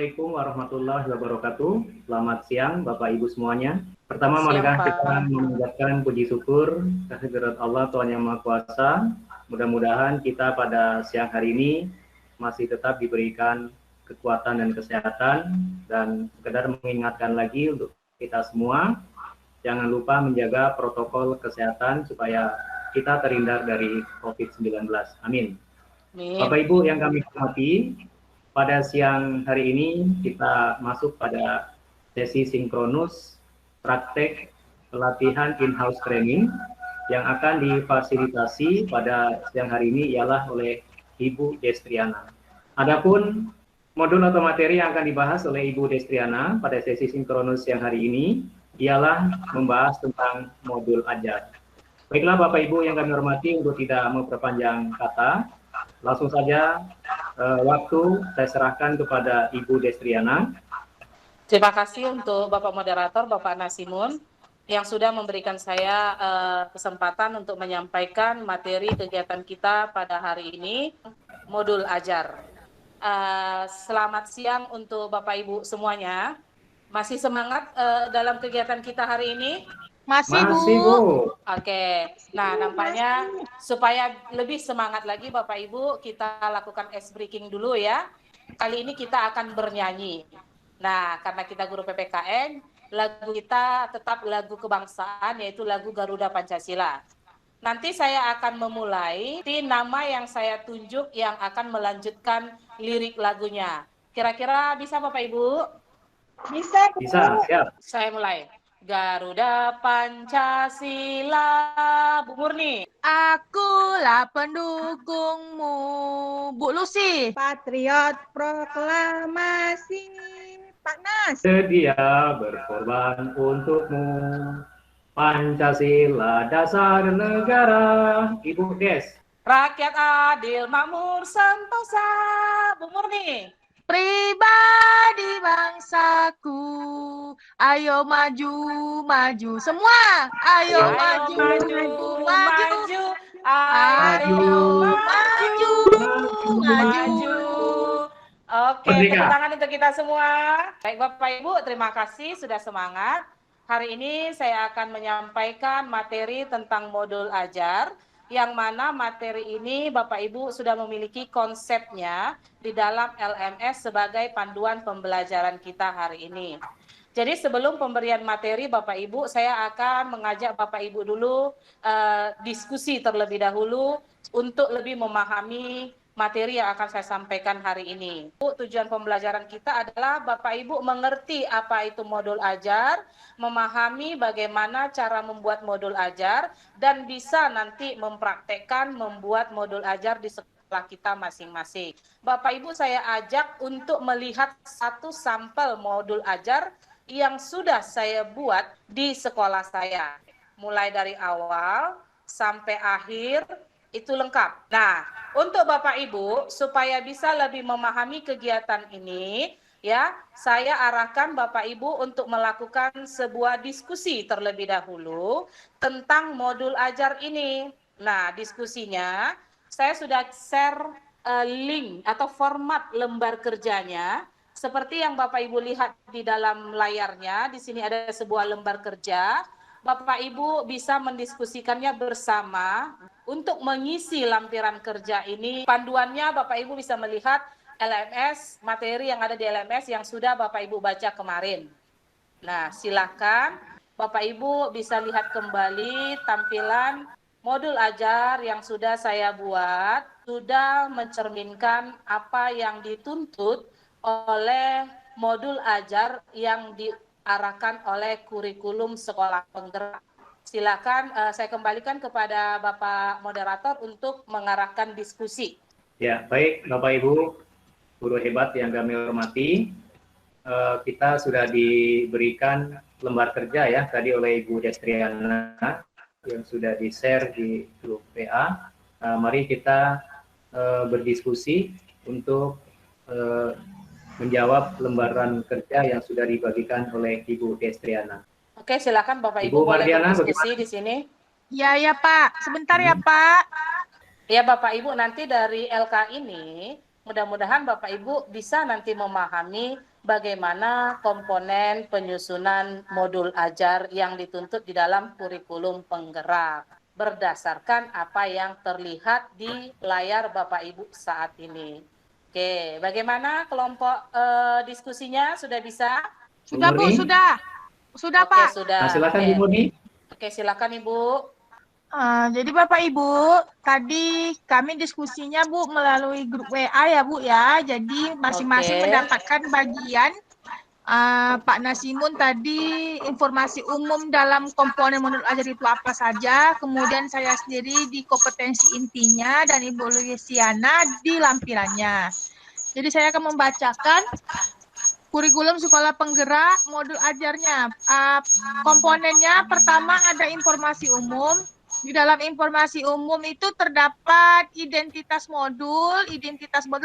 Assalamualaikum warahmatullahi wabarakatuh. Selamat siang Bapak Ibu semuanya. Pertama, marilah kita mengucapkan puji syukur kehadirat Allah Tuhan Yang Maha Kuasa. Mudah-mudahan kita pada siang hari ini masih tetap diberikan kekuatan dan kesehatan, dan sekedar mengingatkan lagi untuk kita semua, jangan lupa menjaga protokol kesehatan supaya kita terhindar dari COVID-19. Amin. Bapak Ibu yang kami hormati, pada siang hari ini kita masuk pada sesi sinkronus praktek pelatihan in-house training yang akan difasilitasi pada siang hari ini ialah oleh Ibu Destriana. Adapun modul atau materi yang akan dibahas oleh Ibu Destriana pada sesi sinkronus siang hari ini ialah membahas tentang modul ajar. Baiklah Bapak Ibu yang kami hormati, untuk tidak memperpanjang kata, langsung saja waktu saya serahkan kepada Ibu Destriana. Terima kasih untuk Bapak Moderator, Bapak Nasimun, yang sudah memberikan saya kesempatan untuk menyampaikan materi kegiatan kita pada hari ini, modul ajar. Selamat siang untuk Bapak Ibu semuanya. Masih semangat dalam kegiatan kita hari ini? Masih, Bu. Oke. Nah, nampaknya supaya lebih semangat lagi Bapak Ibu, kita lakukan ice breaking dulu ya. Kali ini kita akan bernyanyi. Nah, karena kita guru PPKN, lagu kita tetap lagu kebangsaan, yaitu lagu Garuda Pancasila. Nanti saya akan memulai, nama yang saya tunjuk yang akan melanjutkan lirik lagunya. Kira-kira bisa Bapak Ibu? Bisa, Bu. Bisa, siap. Saya mulai. Garuda Pancasila, Bu Murni. Akulah pendukungmu, Bu Lucy. Patriot proklamasi, Pak Nas. Sedia berkorban untukmu. Pancasila dasar negara, Ibu Des. Rakyat adil, makmur, sentosa, Bu Murni. Pribadi bangsaku, ayo maju, maju semua, ayo maju, maju, ayo maju. Oke, tepuk tangan untuk kita semua. Baik Bapak Ibu, terima kasih sudah semangat. Hari ini saya akan menyampaikan materi tentang modul ajar, yang mana materi ini Bapak Ibu sudah memiliki konsepnya di dalam LMS sebagai panduan pembelajaran kita hari ini. Jadi sebelum pemberian materi Bapak Ibu, saya akan mengajak Bapak Ibu dulu diskusi terlebih dahulu untuk lebih memahami materi yang akan saya sampaikan hari ini. Tujuan pembelajaran kita adalah Bapak Ibu mengerti apa itu modul ajar, memahami bagaimana cara membuat modul ajar, dan bisa nanti mempraktekkan membuat modul ajar di sekolah kita masing-masing. Bapak Ibu saya ajak untuk melihat satu sampel modul ajar yang sudah saya buat di sekolah saya. Mulai dari awal sampai akhir itu lengkap. Nah, untuk Bapak Ibu supaya bisa lebih memahami kegiatan ini, ya, saya arahkan Bapak Ibu untuk melakukan sebuah diskusi terlebih dahulu tentang modul ajar ini. Nah, diskusinya saya sudah share link atau format lembar kerjanya. Seperti yang Bapak Ibu lihat di dalam layarnya, di sini ada sebuah lembar kerja. Bapak Ibu bisa mendiskusikannya bersama untuk mengisi lampiran kerja ini. Panduannya Bapak Ibu bisa melihat LMS, materi yang ada di LMS yang sudah Bapak Ibu baca kemarin. Nah, silakan Bapak Ibu bisa lihat kembali tampilan modul ajar yang sudah saya buat, sudah mencerminkan apa yang dituntut oleh modul ajar yang diarahkan oleh kurikulum sekolah penggerak. Silakan saya kembalikan kepada Bapak Moderator untuk mengarahkan diskusi. Ya, baik Bapak Ibu, guru hebat yang kami hormati, kita sudah diberikan lembar kerja ya tadi oleh Ibu Destriana yang sudah di-share di grup PA. Mari kita berdiskusi untuk menjawab lembaran kerja yang sudah dibagikan oleh Ibu Destriana. Oke, silakan Bapak Ibu boleh berdiskusi di sini. Ya Pak, sebentar ya Pak. Ya Bapak Ibu, nanti dari LK ini mudah-mudahan Bapak Ibu bisa nanti memahami bagaimana komponen penyusunan modul ajar yang dituntut di dalam kurikulum penggerak berdasarkan apa yang terlihat di layar Bapak Ibu saat ini. Oke, bagaimana kelompok diskusinya? Sudah bisa? Sudah Bu, sudah. Sudah Oke, Pak. sudah. Nah, silakan Bu Murni. Oke, silakan Ibu. Jadi Bapak Ibu, tadi kami diskusinya Bu melalui grup WA ya Bu ya. Jadi masing-masing mendapatkan bagian. Pak Nasimun tadi informasi umum dalam komponen modul ajar itu apa saja. Kemudian saya sendiri di kompetensi intinya dan Ibu Luisiana di lampirannya. Jadi saya akan membacakan kurikulum sekolah penggerak modul ajarnya. Komponennya pertama ada informasi umum. Di dalam informasi umum itu terdapat identitas modul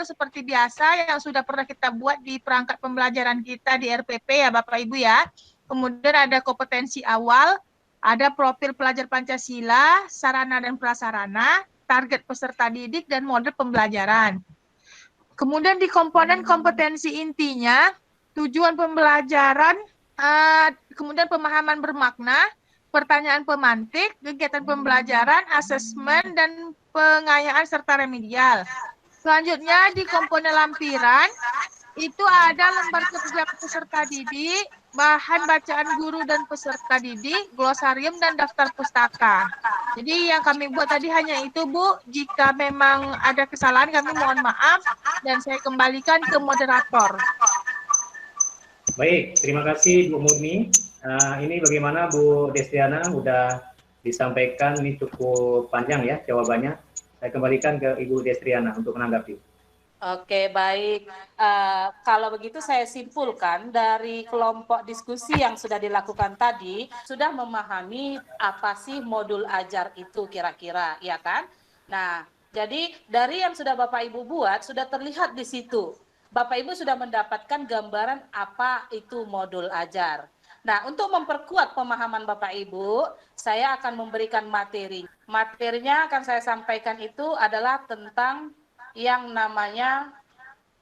seperti biasa yang sudah pernah kita buat di perangkat pembelajaran kita di RPP ya Bapak Ibu ya. Kemudian ada kompetensi awal, ada profil pelajar Pancasila, sarana dan prasarana, target peserta didik, dan model pembelajaran. Kemudian di komponen kompetensi intinya, tujuan pembelajaran, kemudian pemahaman bermakna, pertanyaan pemantik, kegiatan pembelajaran, asesmen, dan pengayaan serta remedial. Selanjutnya di komponen lampiran, itu ada lembar kerja peserta didik, bahan bacaan guru dan peserta didik, glosarium, dan daftar pustaka. Jadi yang kami buat tadi hanya itu Bu, jika memang ada kesalahan kami mohon maaf, dan saya kembalikan ke moderator. Baik, terima kasih Bu Murni. Ini bagaimana Bu Destiana, udah disampaikan, ini cukup panjang ya jawabannya. Saya kembalikan ke Ibu Destriana untuk menanggapi. Oke, baik. Kalau begitu saya simpulkan dari kelompok diskusi yang sudah dilakukan tadi, sudah memahami apa sih modul ajar itu kira-kira, ya kan? Nah, jadi dari yang sudah Bapak Ibu buat, sudah terlihat di situ. Bapak Ibu sudah mendapatkan gambaran apa itu modul ajar. Nah, untuk memperkuat pemahaman Bapak Ibu, saya akan memberikan materi. Materinya akan saya sampaikan itu adalah tentang yang namanya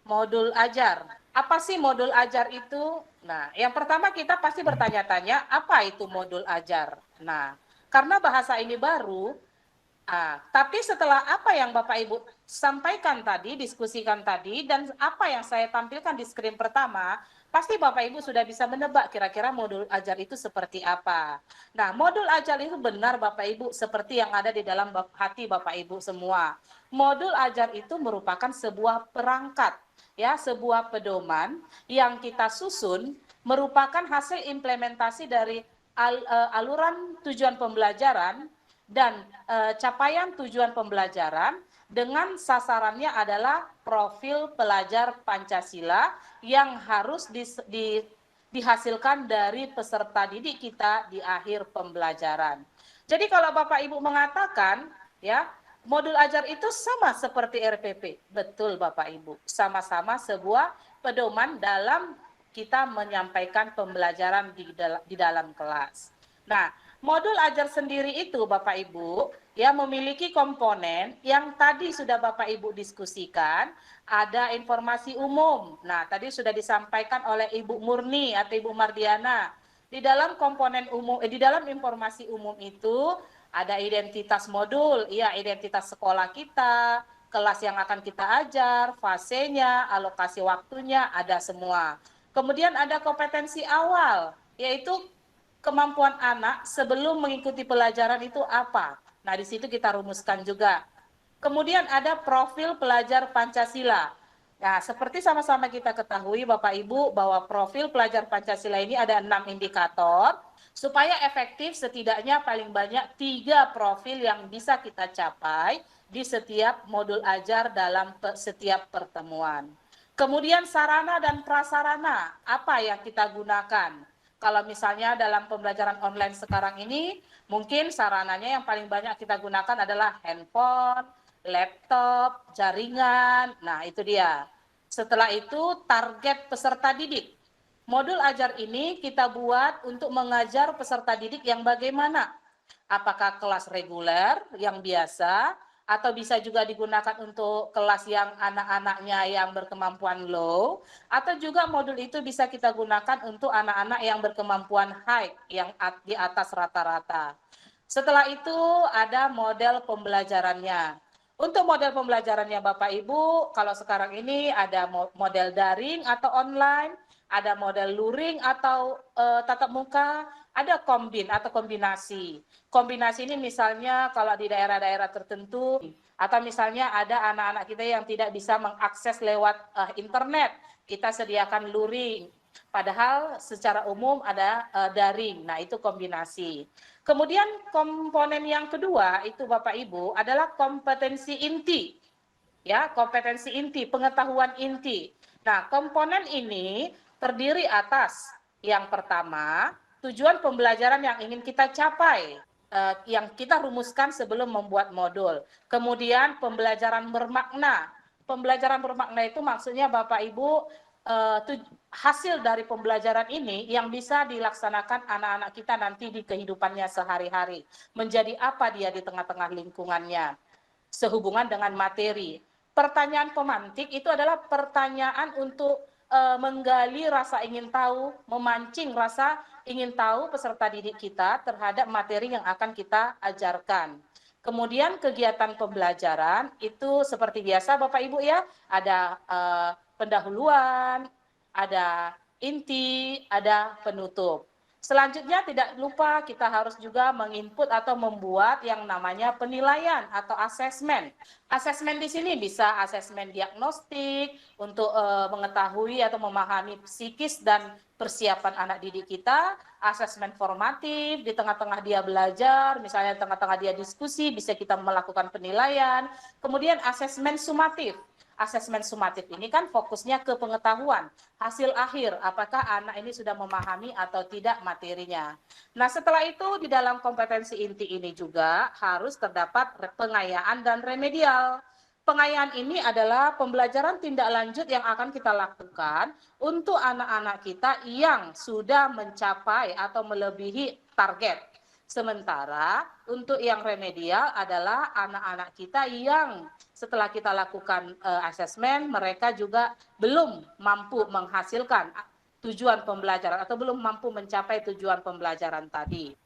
modul ajar. Apa sih modul ajar itu? Nah, yang pertama kita pasti bertanya-tanya, apa itu modul ajar? Nah, karena bahasa ini baru, tapi setelah apa yang Bapak Ibu sampaikan tadi, diskusikan tadi, dan apa yang saya tampilkan di screen pertama, pasti Bapak Ibu sudah bisa menebak kira-kira modul ajar itu seperti apa. Nah, modul ajar itu benar Bapak Ibu seperti yang ada di dalam hati Bapak Ibu semua. Modul ajar itu merupakan sebuah perangkat, ya, sebuah pedoman yang kita susun merupakan hasil implementasi dari aluran tujuan pembelajaran dan capaian tujuan pembelajaran dengan sasarannya adalah profil pelajar Pancasila yang harus dihasilkan dari peserta didik kita di akhir pembelajaran. Jadi kalau Bapak Ibu mengatakan ya modul ajar itu sama seperti RPP, betul Bapak Ibu, sama-sama sebuah pedoman dalam kita menyampaikan pembelajaran di dalam kelas. Nah, modul ajar sendiri itu Bapak Ibu ya memiliki komponen yang tadi sudah Bapak Ibu diskusikan, ada informasi umum. Nah, tadi sudah disampaikan oleh Ibu Murni atau Ibu Mardiana. Di dalam komponen umum di dalam informasi umum itu ada identitas modul, ya identitas sekolah kita, kelas yang akan kita ajar, fasenya, alokasi waktunya, ada semua. Kemudian ada kompetensi awal, yaitu kemampuan anak sebelum mengikuti pelajaran itu apa. Nah, di situ kita rumuskan juga. Kemudian ada profil pelajar Pancasila. Nah, seperti sama-sama kita ketahui Bapak Ibu bahwa profil pelajar Pancasila ini ada 6 indikator. Supaya efektif setidaknya paling banyak 3 profil yang bisa kita capai di setiap modul ajar dalam setiap pertemuan. Kemudian sarana dan prasarana, apa yang kita gunakan? Kalau misalnya dalam pembelajaran online sekarang ini, mungkin sarananya yang paling banyak kita gunakan adalah handphone, laptop, jaringan. Nah, itu dia. Setelah itu, target peserta didik. Modul ajar ini kita buat untuk mengajar peserta didik yang bagaimana? Apakah kelas reguler yang biasa, atau bisa juga digunakan untuk kelas yang anak-anaknya yang berkemampuan low, atau juga modul itu bisa kita gunakan untuk anak-anak yang berkemampuan high, yang di atas rata-rata. Setelah itu ada model pembelajarannya. Untuk model pembelajarannya Bapak Ibu, kalau sekarang ini ada model daring atau online, ada model luring atau tatap muka, ada kombinasi. Kombinasi ini misalnya kalau di daerah-daerah tertentu, atau misalnya ada anak-anak kita yang tidak bisa mengakses lewat internet, kita sediakan luring. Padahal secara umum ada daring, nah itu kombinasi. Kemudian komponen yang kedua itu Bapak Ibu adalah kompetensi inti. Ya, kompetensi inti, pengetahuan inti. Nah, komponen ini terdiri atas yang pertama, tujuan pembelajaran yang ingin kita capai, yang kita rumuskan sebelum membuat modul. Kemudian pembelajaran bermakna. Pembelajaran bermakna itu maksudnya Bapak Ibu hasil dari pembelajaran ini yang bisa dilaksanakan anak-anak kita nanti di kehidupannya sehari-hari. Menjadi apa dia di tengah-tengah lingkungannya. Sehubungan dengan materi. Pertanyaan pemantik itu adalah pertanyaan untuk menggali rasa ingin tahu, memancing rasa ingin tahu peserta didik kita terhadap materi yang akan kita ajarkan. Kemudian kegiatan pembelajaran itu seperti biasa Bapak Ibu ya, ada pendahuluan, ada inti, ada penutup. Selanjutnya tidak lupa kita harus juga menginput atau membuat yang namanya penilaian atau asesmen. Asesmen di sini bisa asesmen diagnostik untuk mengetahui atau memahami psikis dan persiapan anak didik kita, asesmen formatif di tengah-tengah dia belajar, misalnya tengah-tengah dia diskusi bisa kita melakukan penilaian. Kemudian asesmen sumatif. Asesmen sumatif ini kan fokusnya ke pengetahuan, hasil akhir, apakah anak ini sudah memahami atau tidak materinya. Nah setelah itu di dalam kompetensi inti ini juga harus terdapat pengayaan dan remedial. Pengayaan ini adalah pembelajaran tindak lanjut yang akan kita lakukan untuk anak-anak kita yang sudah mencapai atau melebihi target. Sementara untuk yang remedial adalah anak-anak kita yang setelah kita lakukan asesmen, mereka juga belum mampu menghasilkan tujuan pembelajaran atau belum mampu mencapai tujuan pembelajaran tadi.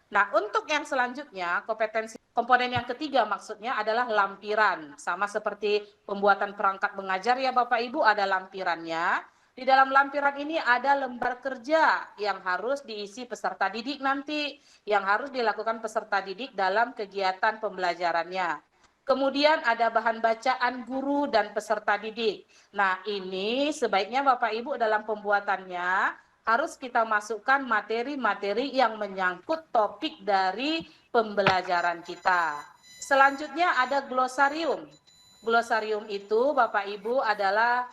Nah, untuk yang selanjutnya, kompetensi komponen yang ketiga maksudnya adalah lampiran. Sama seperti pembuatan perangkat mengajar ya Bapak Ibu, ada lampirannya. Di dalam lampiran ini ada lembar kerja yang harus diisi peserta didik nanti, yang harus dilakukan peserta didik dalam kegiatan pembelajarannya. Kemudian ada bahan bacaan guru dan peserta didik. Nah, ini sebaiknya Bapak Ibu dalam pembuatannya harus kita masukkan materi-materi yang menyangkut topik dari pembelajaran kita. Selanjutnya ada glosarium. Glosarium itu Bapak Ibu adalah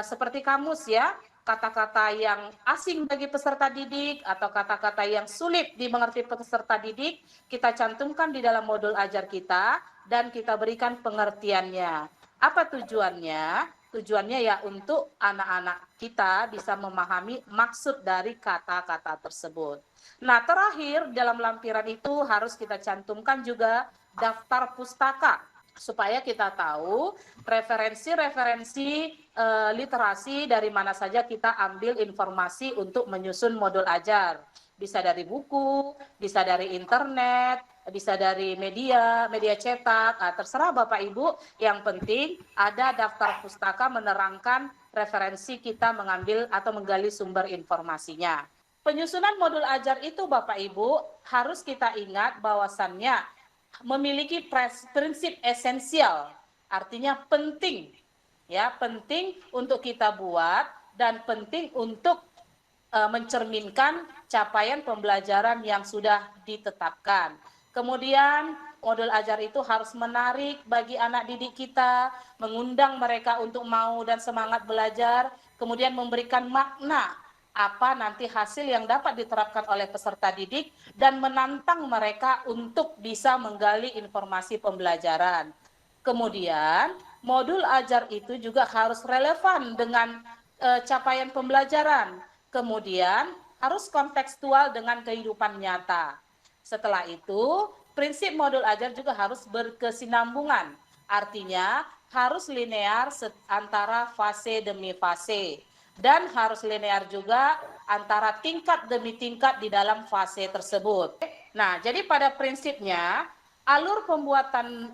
seperti kamus ya, kata-kata yang asing bagi peserta didik atau kata-kata yang sulit dimengerti peserta didik, kita cantumkan di dalam modul ajar kita dan kita berikan pengertiannya. Apa tujuannya? Tujuannya ya untuk anak-anak kita bisa memahami maksud dari kata-kata tersebut. Nah, terakhir dalam lampiran itu harus kita cantumkan juga daftar pustaka supaya kita tahu referensi-referensi literasi dari mana saja kita ambil informasi untuk menyusun modul ajar. Bisa dari buku, bisa dari internet, bisa dari media cetak, terserah Bapak Ibu, yang penting ada daftar pustaka menerangkan referensi kita mengambil atau menggali sumber informasinya. Penyusunan modul ajar itu Bapak Ibu harus kita ingat bahwasannya memiliki prinsip esensial, artinya penting, ya penting untuk kita buat dan penting untuk mencerminkan capaian pembelajaran yang sudah ditetapkan. Kemudian modul ajar itu harus menarik bagi anak didik kita, mengundang mereka untuk mau dan semangat belajar, kemudian memberikan makna apa nanti hasil yang dapat diterapkan oleh peserta didik dan menantang mereka untuk bisa menggali informasi pembelajaran. Kemudian modul ajar itu juga harus relevan dengan capaian pembelajaran. Kemudian harus kontekstual dengan kehidupan nyata. Setelah itu prinsip modul ajar juga harus berkesinambungan. Artinya harus linear antara fase demi fase. Dan harus linear juga antara tingkat demi tingkat di dalam fase tersebut. Nah, jadi pada prinsipnya, alur pembuatan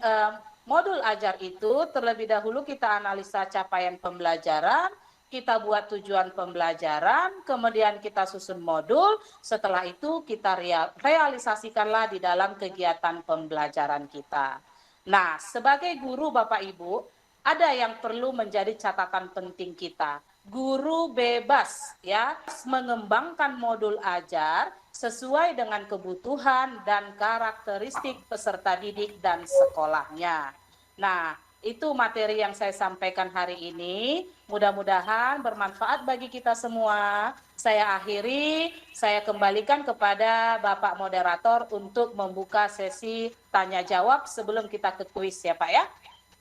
modul ajar itu terlebih dahulu kita analisa capaian pembelajaran, kita buat tujuan pembelajaran, kemudian kita susun modul, setelah itu kita realisasikanlah di dalam kegiatan pembelajaran kita. Nah, sebagai guru Bapak Ibu, ada yang perlu menjadi catatan penting kita. Guru bebas ya mengembangkan modul ajar sesuai dengan kebutuhan dan karakteristik peserta didik dan sekolahnya. Nah, itu materi yang saya sampaikan hari ini. Mudah-mudahan bermanfaat bagi kita semua. Saya akhiri, saya kembalikan kepada Bapak Moderator untuk membuka sesi tanya jawab sebelum kita ke kuis ya Pak ya.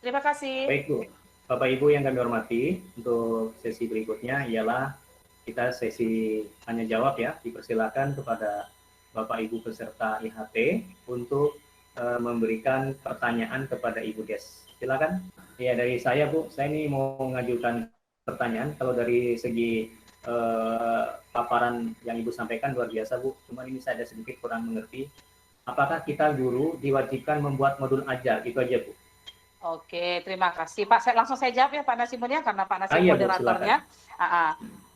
Terima kasih. Baik Bu. Bapak Ibu yang kami hormati, untuk sesi berikutnya ialah kita sesi tanya jawab ya. Dipersilakan kepada Bapak Ibu peserta IHT untuk memberikan pertanyaan kepada Ibu Des. Silakan. Ya, dari saya Bu, saya ini mau mengajukan pertanyaan. Kalau dari segi paparan yang Ibu sampaikan luar biasa Bu, cuman ini saya ada sedikit kurang mengerti. Apakah kita guru diwajibkan membuat modul ajar? Itu aja Bu. Oke, terima kasih Pak. Langsung saya jawab ya Pak Nasimun ya, karena Pak Nasimun iya, moderatornya.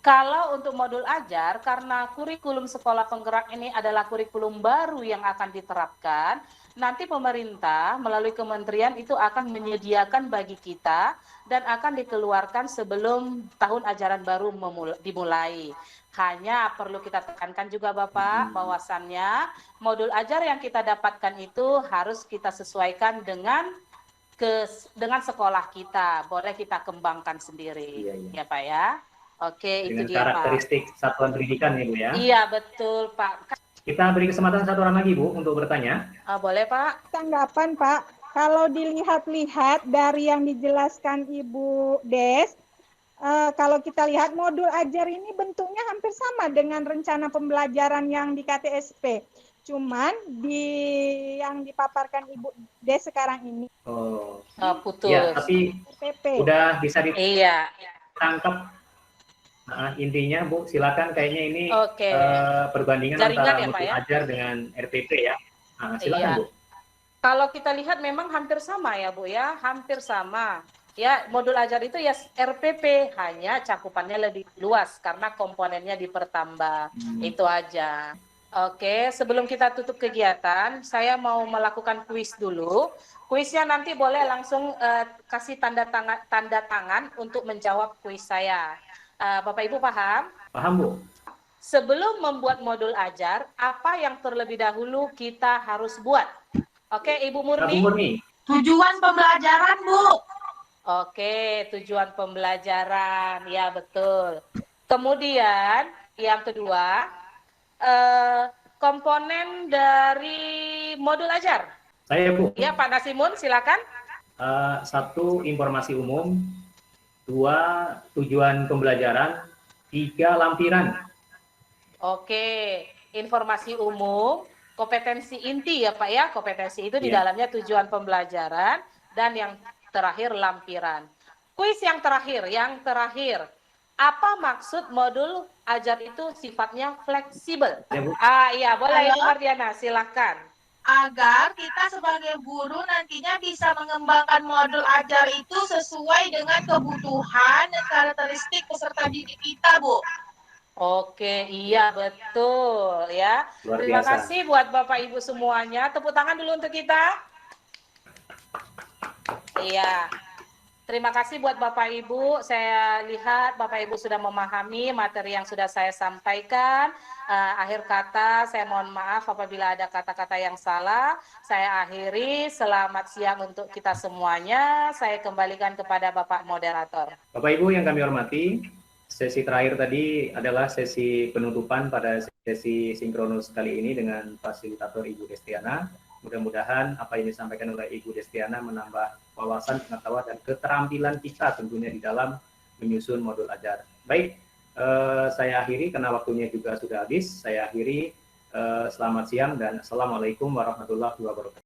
Kalau untuk modul ajar, karena kurikulum sekolah penggerak ini adalah kurikulum baru yang akan diterapkan, nanti pemerintah melalui kementerian itu akan menyediakan bagi kita dan akan dikeluarkan sebelum tahun ajaran baru dimulai. Hanya perlu kita tekankan juga Bapak, bahwasannya modul ajar yang kita dapatkan itu harus kita sesuaikan dengan sekolah kita, boleh kita kembangkan sendiri, ya Pak ya. Oke, dengan itu dia karakteristik Pak. satuan pendidikan ya Bu ya. Iya betul Pak. Kita beri kesempatan satu orang lagi Bu untuk bertanya. Boleh Pak. Tanggapan Pak, kalau dilihat-lihat dari yang dijelaskan Ibu Des, kalau kita lihat modul ajar ini bentuknya hampir sama dengan rencana pembelajaran yang di KTSP. Cuman yang dipaparkan Ibu Des sekarang ini. Putus. Ya, tapi PP. udah bisa Iya. ditangkap. Intinya Bu, silakan, kayaknya ini perbandingan jaringan antara ya, modul Pak, ya? ajar dengan RPP ya. Silakan Bu. Kalau kita lihat memang hampir sama ya Bu ya, hampir sama. Ya, modul ajar itu ya RPP, hanya cakupannya lebih luas karena komponennya dipertambah. Itu aja. Oke, sebelum kita tutup kegiatan, saya mau melakukan kuis dulu. Kuisnya nanti boleh langsung kasih tanda tangan untuk menjawab kuis saya. Bapak Ibu paham? Paham Bu. Sebelum membuat modul ajar, apa yang terlebih dahulu kita harus buat? Oke, Ibu Murni? Ibu Murni. Tujuan pembelajaran, Bu. Oke, tujuan pembelajaran. Ya, betul. Kemudian, yang kedua, komponen dari modul ajar. Saya Bu. Ya, Pak Nasimun, silakan. 1, informasi umum. 2, tujuan pembelajaran. 3, lampiran. Oke, informasi umum, kompetensi inti ya Pak ya, kompetensi itu di dalamnya tujuan pembelajaran, dan yang terakhir lampiran. Kuis yang terakhir, apa maksud modul ajar itu sifatnya fleksibel? Iya, boleh Ibu Mardiana, silahkan. Agar kita sebagai guru nantinya bisa mengembangkan modul ajar itu sesuai dengan kebutuhan dan karakteristik peserta didik kita, Bu. Oke, iya betul ya. Terima kasih buat Bapak Ibu semuanya. Tepuk tangan dulu untuk kita. Iya. Terima kasih buat Bapak Ibu. Saya lihat Bapak Ibu sudah memahami materi yang sudah saya sampaikan. Akhir kata, saya mohon maaf apabila ada kata-kata yang salah. Saya akhiri. Selamat siang untuk kita semuanya. Saya kembalikan kepada Bapak Moderator. Bapak Ibu yang kami hormati, sesi terakhir tadi adalah sesi penutupan pada sesi sinkronus kali ini dengan fasilitator Ibu Destiana. Mudah-mudahan apa yang disampaikan oleh Ibu Destiana menambah wawasan, pengetahuan, dan keterampilan kita tentunya di dalam menyusun modul ajar. Baik, saya akhiri karena waktunya juga sudah habis. Saya akhiri Selamat siang dan Assalamualaikum warahmatullahi wabarakatuh.